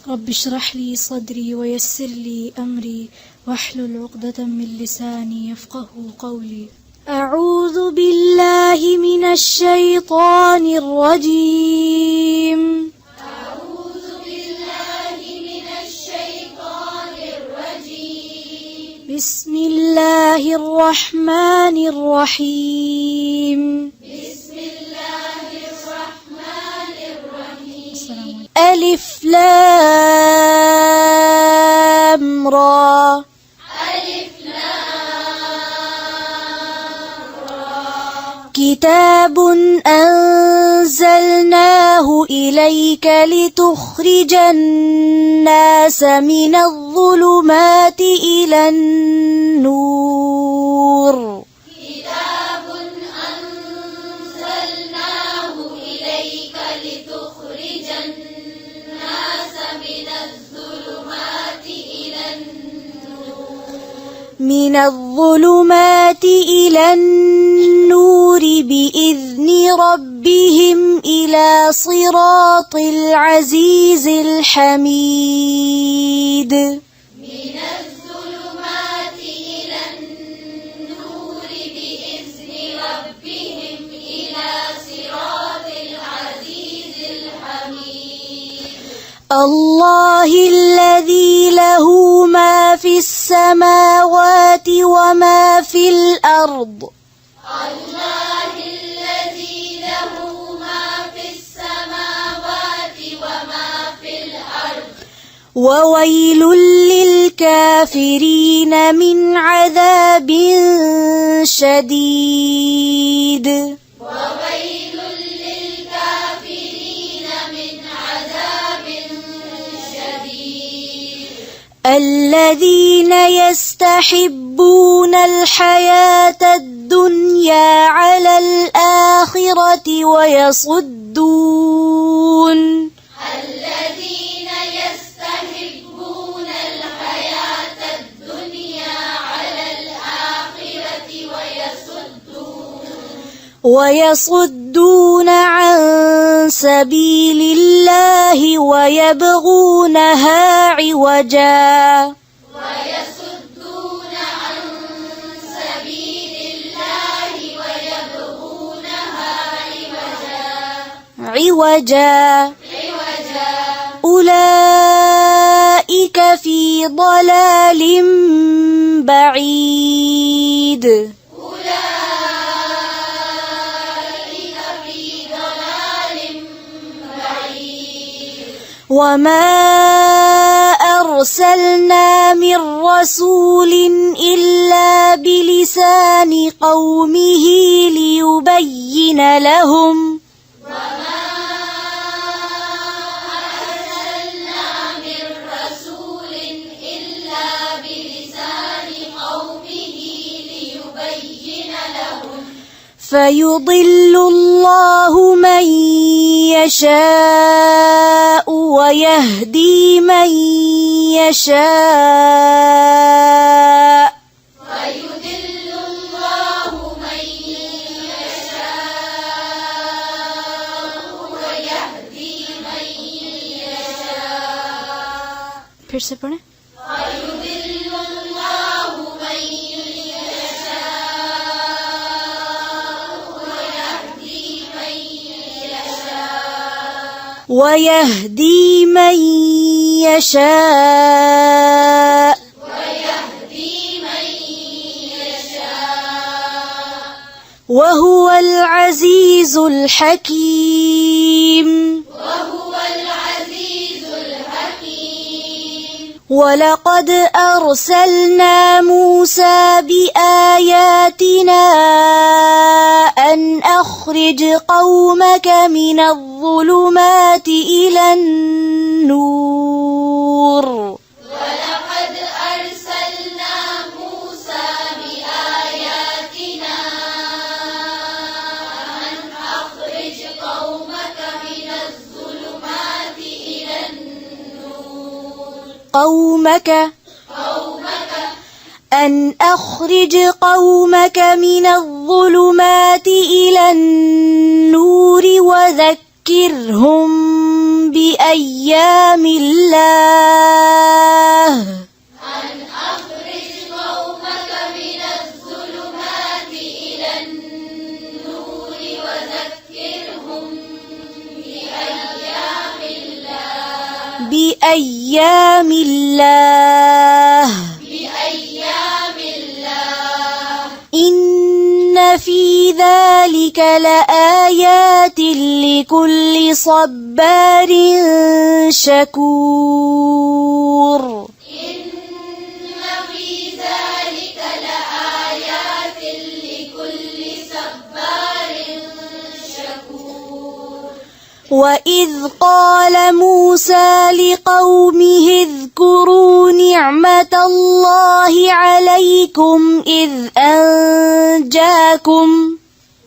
رب اشرح لي صدري ويسر لي أمري واحلل عقدة من لساني يفقه قولي. أعوذ بالله من الشيطان الرجيم. أعوذ بالله من الشيطان الرجيم. بسم الله الرحمن الرحيم. بسم الله الرحمن الرحيم. ألف لام را. ألف لام را. كتاب أنزلناه إليك لتخرج الناس من الظلمات إلى النور. كتاب أنزلناه إليك لتخرج الناس من الظلمات إلى النور بإذن ربهم إلى صراط العزيز الحميد. من الظلمات إلى النور بإذن ربهم إلى صراط العزيز الحميد. الله الذي له ما في السماوات وما في الأرض. الله الذي له ما في السماوات وما في الأرض. وويل للكافرين من عذاب شديد. وويل للكافرين من عذاب شديد. الذين يستحبون الحياة الدنيا على الآخرة الذين يستحبون الحياة الدنيا على الآخرة ويصدون عن سبيل الله ويبغونها عوجا. ويصدون عن سبيل الله ويبغونها عوجا. أولئك في ضلال بعيد. أولئك في ضلال بعيد. وما أرسلنا من رسول إلا بلسان قومه ليبين لهم. وما أرسلنا من رسول إلا بلسان قومه ليبين لهم. فيضل الله من يشاء ويهدي من يشاء. فيضل الله من يشاء ويهدي من يشاء. फिर से पढ़ें. فيضل الله من يشاء ويهدي من يشاء. وهو العزيز الحكيم. ولقد أرسلنا موسى بآياتنا أن أخرج قومك من الظلمات إلى النور. ولقد أرسلنا موسى بآياتنا أن أخرج قومك من الظلمات إلى النور. أن أخرج قومك من الظلمات إلى النور وذكرهم بأيام الله أن أخرج قومك من الظلمات إلى النور وذكرهم بأيام الله بأيام الله إن في ذلك لآيات لكل صبار شكور إن في ذلك لآيات لكل صبار شكور وإذ قال موسى لقومه اذكروا نعمة الله عليكم إذ أنجاكم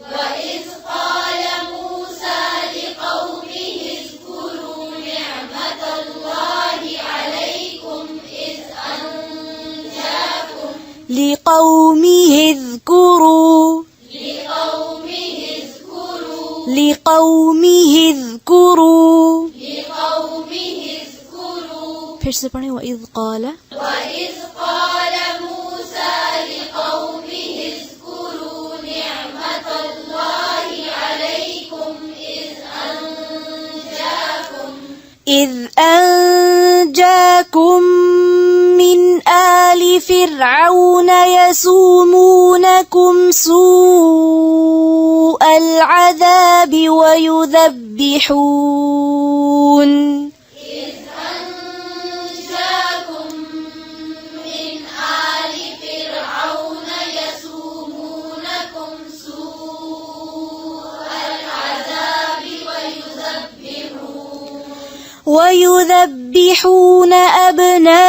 وإذ قال موسى لقومه اذكروا نعمة الله عليكم إذ أنجاكم لقومه اذكروا फिर से पढ़ें वइज़ क़ाल मूसा लिक़ौमिहि इज़्कुरू निअमतल्लाहि अलैकुम إذ أنجاكم من آل فرعون يسومونكم سوء العذاب ويذبحون ويذبحون أبناءكم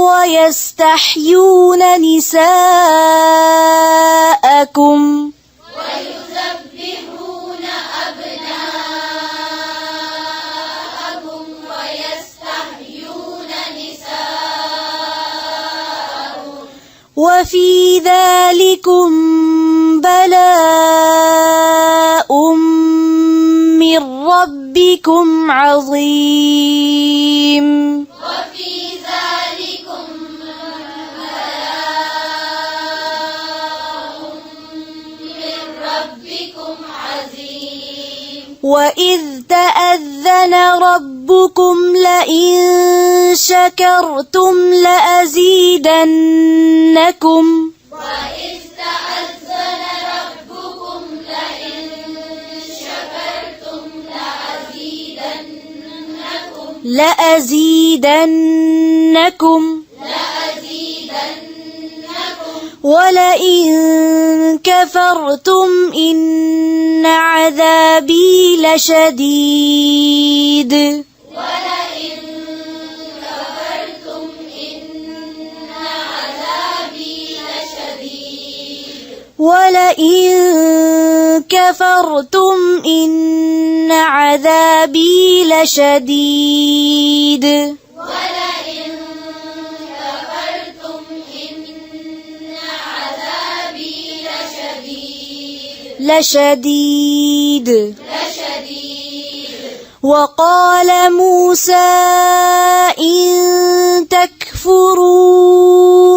ويستحيون نساءكم وفي ذلكم بلاء من ربكم عظيم وإذ تأذن ربكم لئن شكرتم لأزيدنكم ولئن كفرتم إن عذابي لشديد لشديد وقال موسى إن تكفروا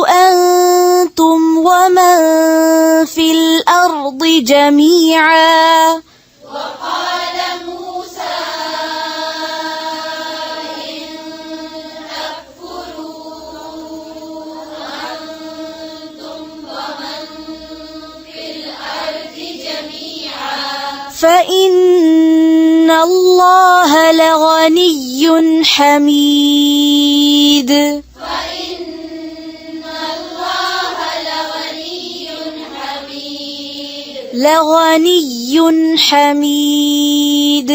أنتم ومن في الأرض جميعا فإن الله لغني حميد لغني حميد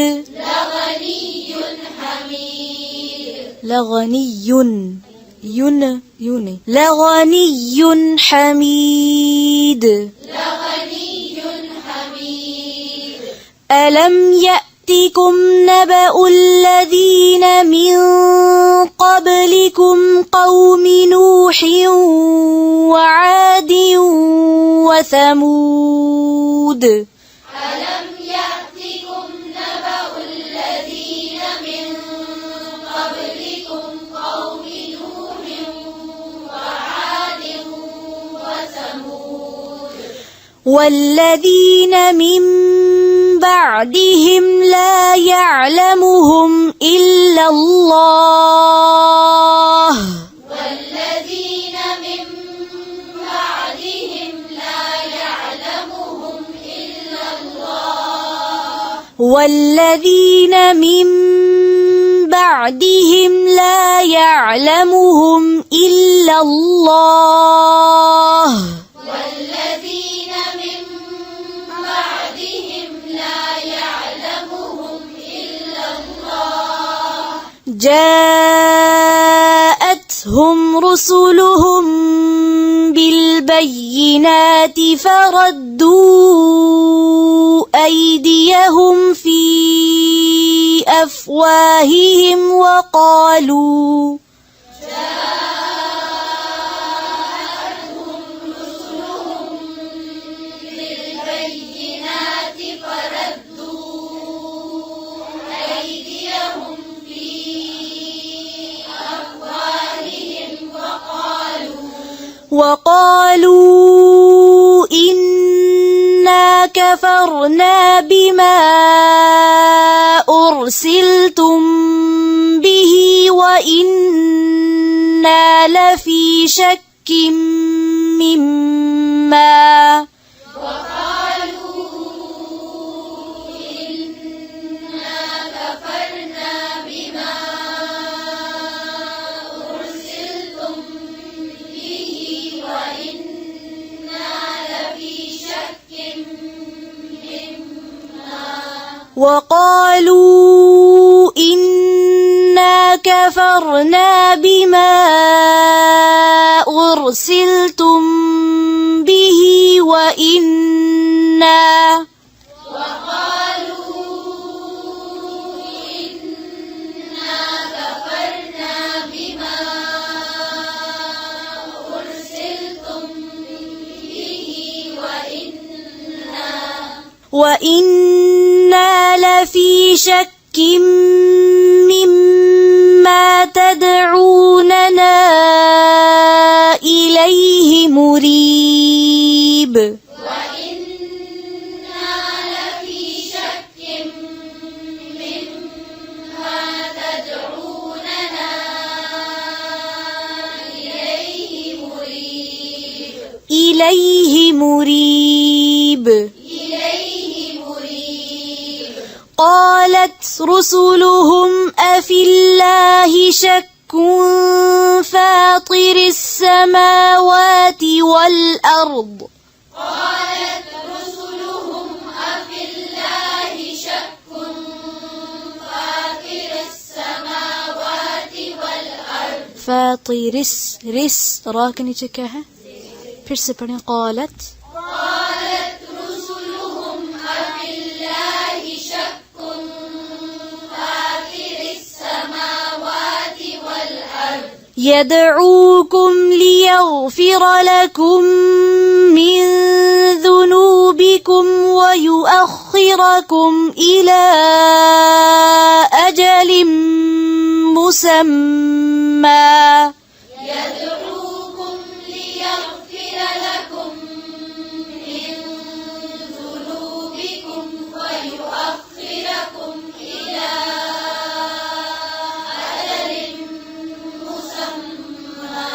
ألم يأتكم نبأ الذين من قبلكم قوم نوح وعاد وثمود ألم يأتكم نبأ والذين من بعدهم لا يعلمهم إلا الله والذين من بعدهم لا يعلمهم إلا الله والذين من بعدهم لا يعلمهم إلا الله والذين من بعدهم لا يعلمهم إلا الله جاءتهم رسلهم بالبينات فردوا أيديهم في أفواههم وقالوا بالبينات فردوا أيديهم في أفواههم وقالوا إنا كفرنا بما أرسلتم به وإنا لفي شك مما وقالوا إنا كفرنا بما أرسلتم به وإنا لفي شك مما تدعوننا إليه مريب إليه مريب قالت رسلهم أفي الله شك فاطر السماوات والأرض أفي الله شك فاطر السماوات والأرض فاطر رس راكني चकाहा फिर से पढ़ें قالت رسلهم أفي الله شك فاطر السماوات والأرض يدعوكم ليغفر لكم من ذنوبكم ويؤخركم إلى أجل مسمى يدعوكم ليغفر لكم من ذنوبكم ويؤخركم إلى أجل مسمى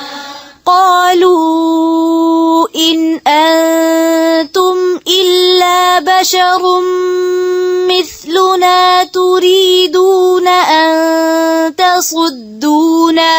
قالوا إن أنتم إلا بشر مثلنا تريدون أن تصدونا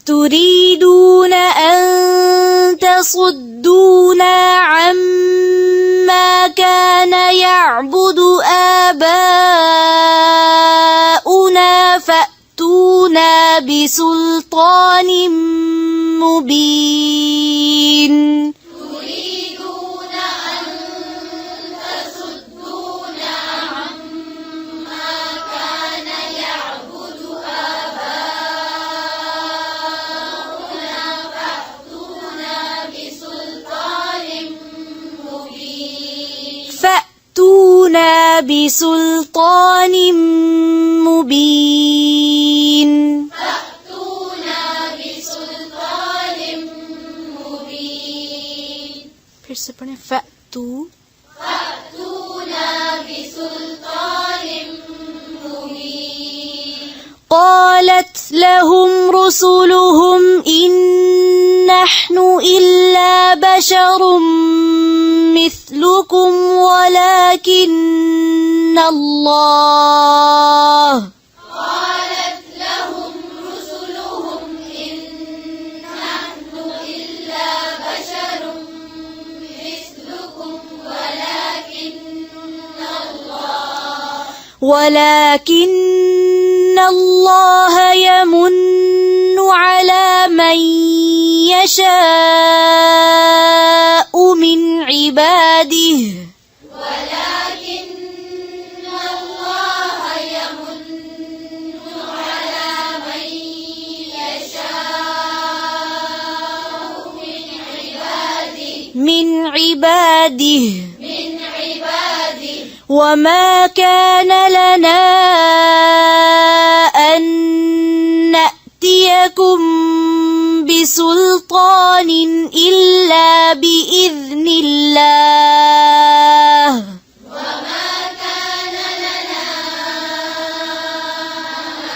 تريدون أن تصدونا عما كان يعبد آباؤنا فأتونا بسلطان مبين بسلطان مبين فأتونا بسلطان مبين फिर से पढ़ें فأتوا فأتونا بسلطان مبين قالت لهم رسلهم إن نحن إلا بشر مثلكم ولكن الله قالت لهم رسلهم إن نحن إلا بشر مثلكم ولكن الله يمن على من يشاء من عباده ولكن الله يمن على من يشاء من عباده من عباده وما كان لنا أن نأتيكم بسلطان إلا بإذن الله وما كان لنا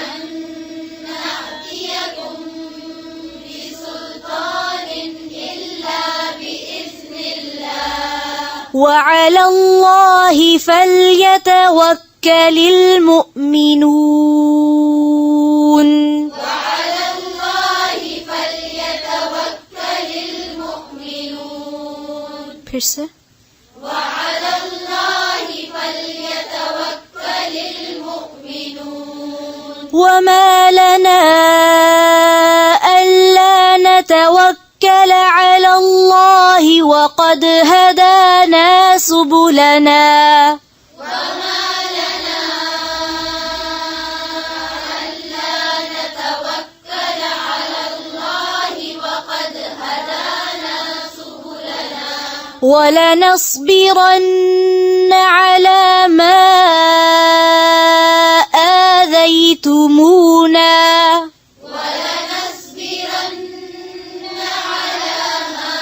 أن نأتيكم بسلطان إلا بإذن الله وعلى الله فليتوكل المؤمنون وعلى الله فليتوكل المؤمنون फिर से وعلى الله فليتوكل المؤمنون وما لنا ألا نتوكل على الله وقد هدانا سبلنا وما لنا ألا نتوكل على الله وقد هدانا سبلنا ولنصبرن على ما آذيتمونا ولنصبرن على ما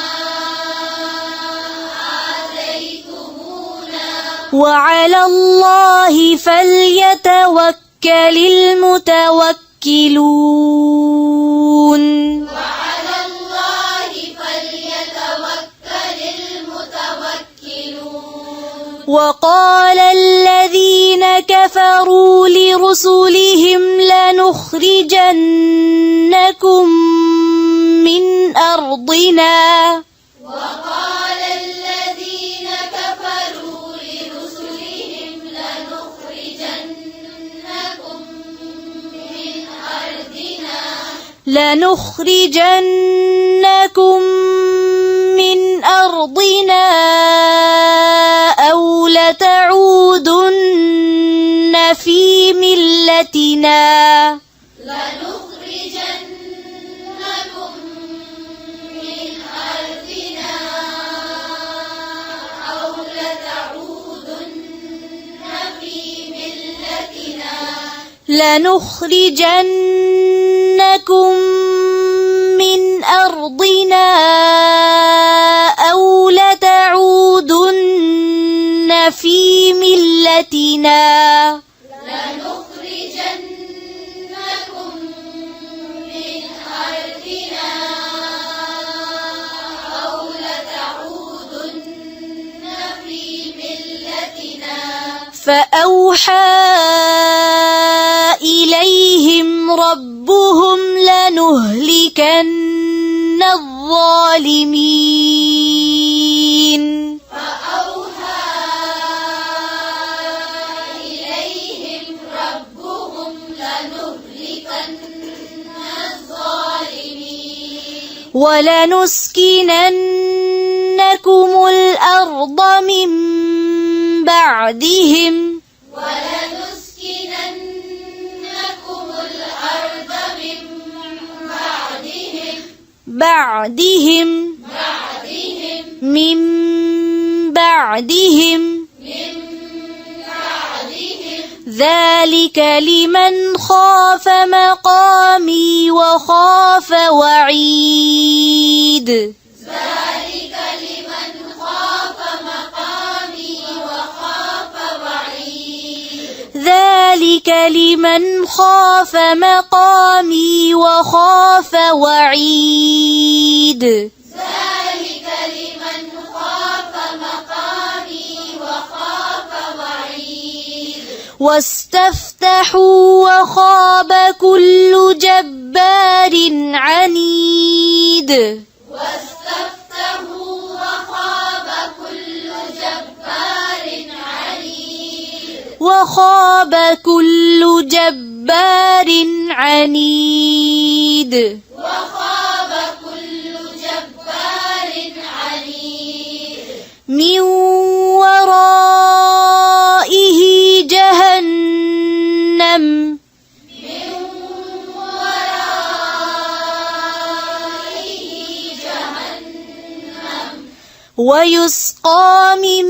آذيتمونا وعلى الله فليتوكل المتوكلون وعلى الله فليتوكل المتوكلون وقال الذين كفروا لرسلهم لنخرجنكم من أرضنا وقال الذين كفروا لرسلهم لنخرجنكم من أرضنا أو لتعودن في ملتنا لنخرجنكم من أرضنا أو لتعودن في ملتنا لنخرجنكم من أرضنا أو لتعودن في ملتنا لنخرجنكم من أرضنا أو لتعودن في ملتنا فأوحى إليهم ربهم لنهلكن الظالمين فأوحى إليهم ربهم لنهلكن الظالمين ولنسكننكم الأرض من بعدهم ولنسكننكم الأرض من من بعدهم من بعدهم ذلك لمن خاف مقامي وخاف وعيد ذلك لمن خاف مقامي وخاف وعيد ذلك لمن خاف مقامي وخاف وعيد ذلك لمن خاف مقامي وخاف وعيد واستفتحوا وخاب كل جبار عنيد واستفتحوا وخاب كل جبار عنيد وخاب كل جبار عنيد وخاب كل جبار عنيد من ورائه جهنم من ورائه جهنم ويسقى من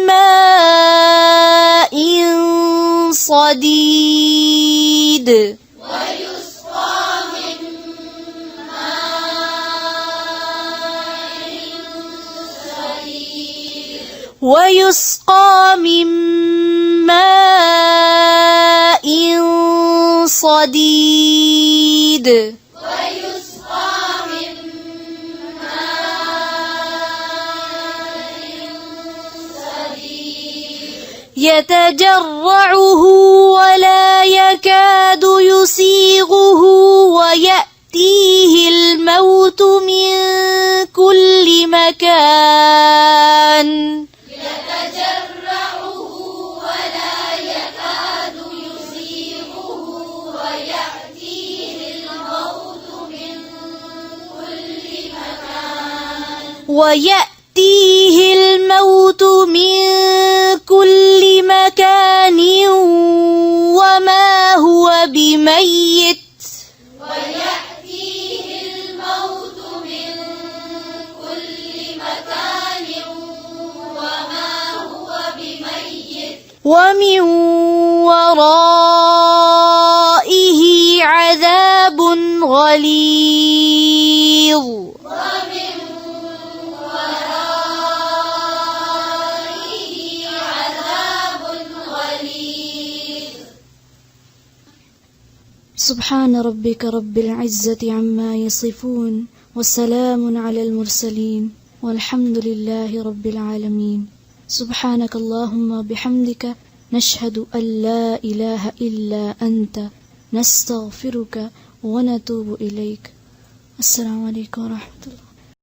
ماء صديد ويسقى من ماء صديد ويسقى من ماء صديد ويسقى من ماء صديد يتجرعه ولا يكاد يسيغه ويأتيه الموت من كل مكان يتجرعه ولا يكاد يسيغه ويأتيه الموت من كل مكان ويأتيه الموت من كل مكان وما هو بميت ويأتيه الموت من كل مكان وما هو بميت ومن ورائه عذاب غليظ ومن ورائه عذاب غليظ سبحان ربك رب العزة عما يصفون وسلام على المرسلين والحمد لله رب العالمين سبحانك اللهم بحمدك نشهد أن لا إله إلا أنت نستغفرك ونتوب إليك. السلام عليكم ورحمة الله.